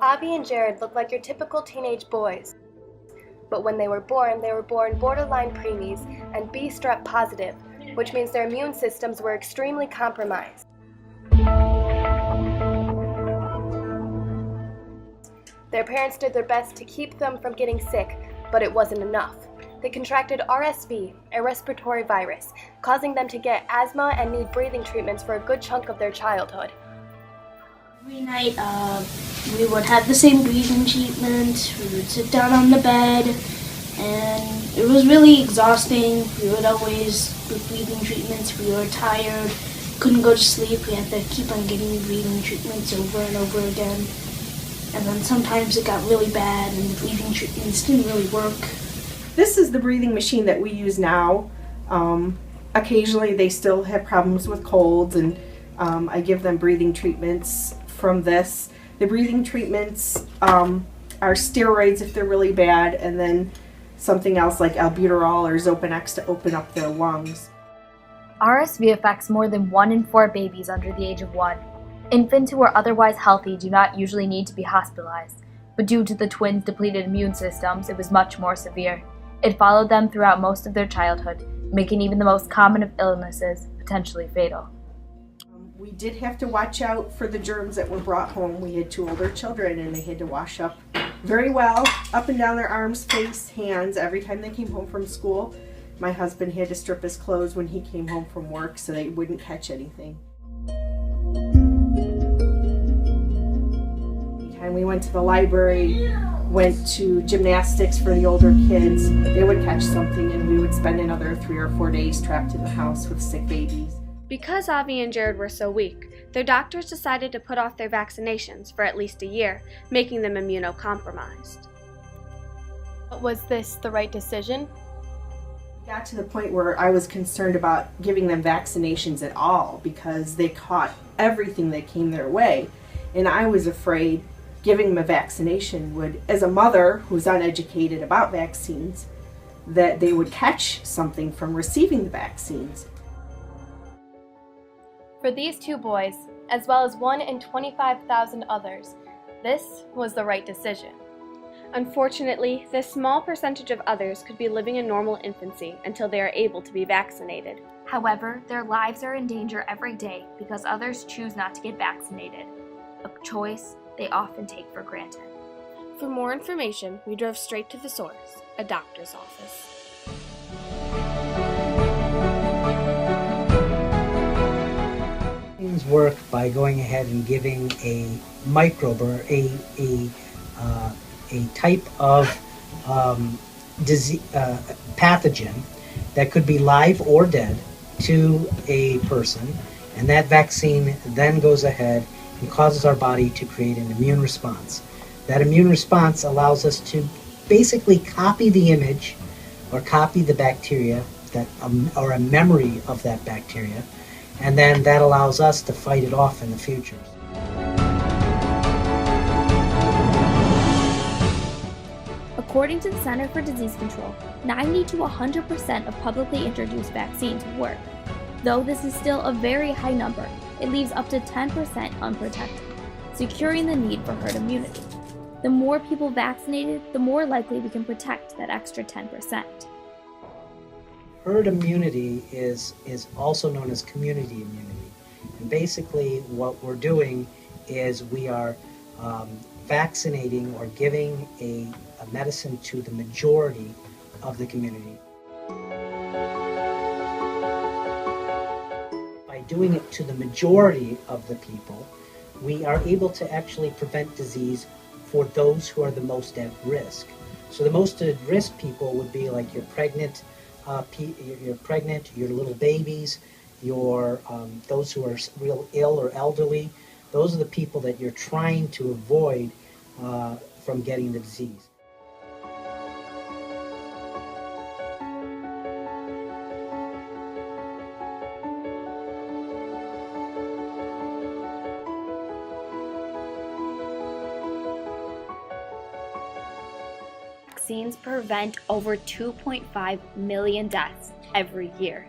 Avi and Jared look like your typical teenage boys. But when they were born borderline preemies and B strep positive, which means their immune systems were extremely compromised. Their parents did their best to keep them from getting sick, but it wasn't enough. They contracted RSV, a respiratory virus, causing them to get asthma and need breathing treatments for a good chunk of their childhood. Every night, we would have the same breathing treatment. We would sit down on the bed, and it was really exhausting. We would always do breathing treatments. We were tired, couldn't go to sleep. We had to keep on getting breathing treatments over and over again. And then sometimes it got really bad, and the breathing treatments didn't really work. This is the breathing machine that we use now. Occasionally they still have problems with colds, and I give them breathing treatments from this. The breathing treatments are steroids if they're really bad, and then something else like albuterol or Xopenex to open up their lungs. RSV affects more than 1 in 4 babies under the age of 1. Infants who are otherwise healthy do not usually need to be hospitalized, but due to the twins' depleted immune systems, it was much more severe. It followed them throughout most of their childhood, making even the most common of illnesses potentially fatal. We did have to watch out for the germs that were brought home. We had 2 older children, and they had to wash up very well, up and down their arms, face, hands, every time they came home from school. My husband had to strip his clothes when he came home from work so they wouldn't catch anything. Anytime we went to the library, went to gymnastics for the older kids, they would catch something, and we would spend another 3 or 4 days trapped in the house with sick babies. Because Avi and Jared were so weak, their doctors decided to put off their vaccinations for at least a year, making them immunocompromised. Was this the right decision? It got to the point where I was concerned about giving them vaccinations at all because they caught everything that came their way, and I was afraid giving them a vaccination would, as a mother who's uneducated about vaccines, that they would catch something from receiving the vaccines. For these 2 boys, as well as 1 in 25,000 others, this was the right decision. Unfortunately, this small percentage of others could be living a normal infancy until they are able to be vaccinated. However, their lives are in danger every day because others choose not to get vaccinated, a choice they often take for granted. For more information, we drove straight to the source, a doctor's office. Things work by going ahead and giving a microbe or a type of pathogen that could be live or dead to a person, and that vaccine then goes ahead and causes our body to create an immune response. That immune response allows us to basically copy the image or copy the bacteria that or a memory of that bacteria, and then that allows us to fight it off in the future. According to the Center for Disease Control, 90 to 100% of publicly introduced vaccines work. Though this is still a very high number, it leaves up to 10% unprotected, securing the need for herd immunity. The more people vaccinated, the more likely we can protect that extra 10%. Herd immunity is also known as community immunity. And basically what we're doing is we are vaccinating or giving a medicine to the majority of the community. By doing it to the majority of the people, we are able to actually prevent disease for those who are the most at risk. So the most at risk people would be like your pregnant, your little babies, those who are real ill or elderly. Those are the people that you're trying to avoid from getting the disease. Vaccines prevent over 2.5 million deaths every year.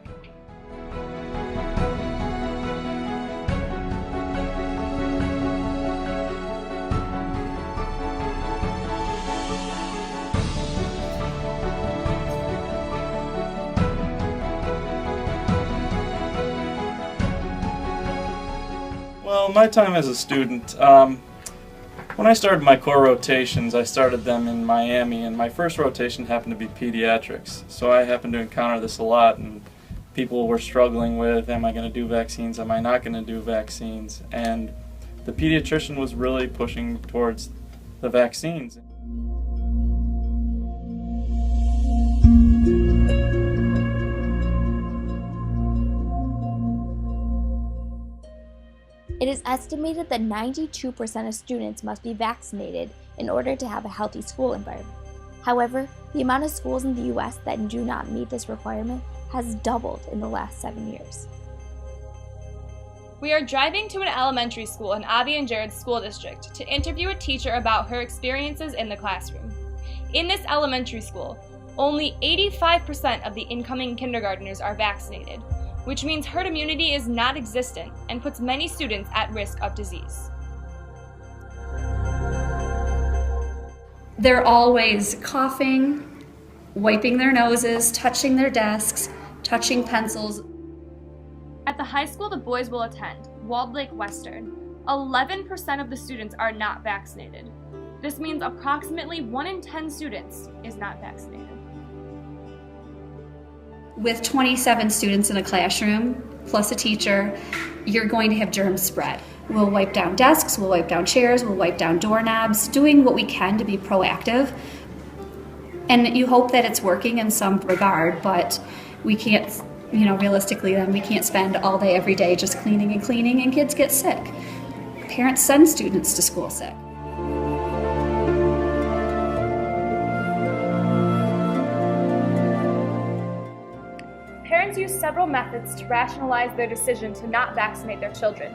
Well, my time as a student, when I started my core rotations, I started them in Miami, and my first rotation happened to be pediatrics. So I happened to encounter this a lot, and people were struggling with, am I going to do vaccines, am I not going to do vaccines? And the pediatrician was really pushing towards the vaccines. It is estimated that 92% of students must be vaccinated in order to have a healthy school environment. However, the amount of schools in the US that do not meet this requirement has doubled in the last 7 years. We are driving to an elementary school in Avi and Jared's school district to interview a teacher about her experiences in the classroom. In this elementary school, only 85% of the incoming kindergartners are vaccinated, which means herd immunity is not existent and puts many students at risk of disease. They're always coughing, wiping their noses, touching their desks, touching pencils. At the high school the boys will attend, Walled Lake Western, 11% of the students are not vaccinated. This means approximately 1 in 10 students is not vaccinated. With 27 students in a classroom, plus a teacher, you're going to have germs spread. We'll wipe down desks, we'll wipe down chairs, we'll wipe down doorknobs, doing what we can to be proactive. And you hope that it's working in some regard, but we can't, realistically then we can't spend all day every day just cleaning and kids get sick. Parents send students to school sick. Parents use several methods to rationalize their decision to not vaccinate their children.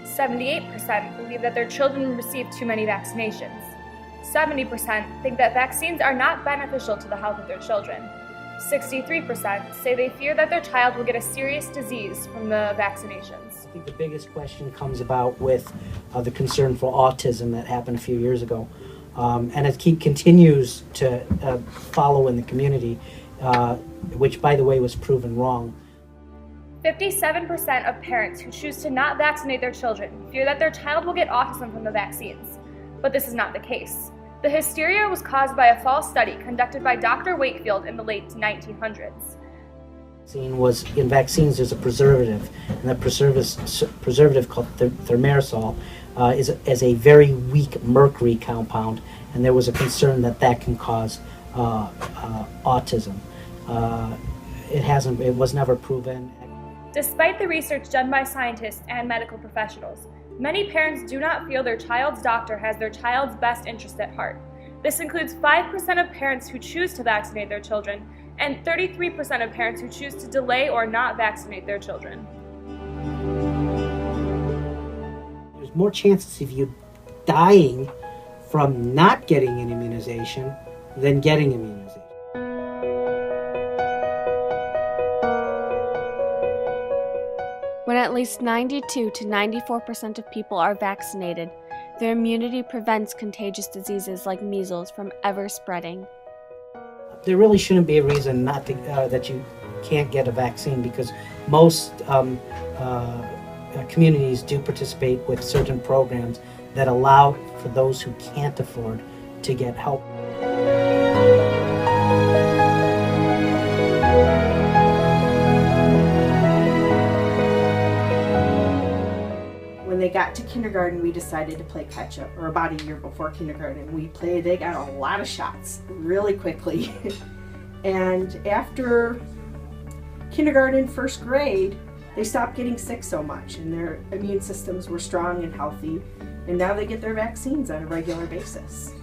78% believe that their children receive too many vaccinations. 70% think that vaccines are not beneficial to the health of their children. 63% say they fear that their child will get a serious disease from the vaccinations. I think the biggest question comes about with the concern for autism that happened a few years ago. And it continues to follow in the community, which, by the way, was proven wrong. 57% of parents who choose to not vaccinate their children fear that their child will get autism from the vaccines. But this is not the case. The hysteria was caused by a false study conducted by Dr. Wakefield in the late 1900s. In vaccines, there's a preservative, and that preservative called thimerosal is a very weak mercury compound, and there was a concern that that can cause autism. It was never proven. Despite the research done by scientists and medical professionals, many parents do not feel their child's doctor has their child's best interest at heart. This includes 5% of parents who choose to vaccinate their children and 33% of parents who choose to delay or not vaccinate their children. There's more chances of you dying from not getting an immunization than getting immunization. When at least 92 to 94% of people are vaccinated, their immunity prevents contagious diseases like measles from ever spreading. There really shouldn't be a reason not to, that you can't get a vaccine, because most communities do participate with certain programs that allow for those who can't afford to get help. When they got to kindergarten, we decided to play catch up, or about a year before kindergarten. They got a lot of shots really quickly. And after kindergarten, first grade, they stopped getting sick so much, and their immune systems were strong and healthy, and now they get their vaccines on a regular basis.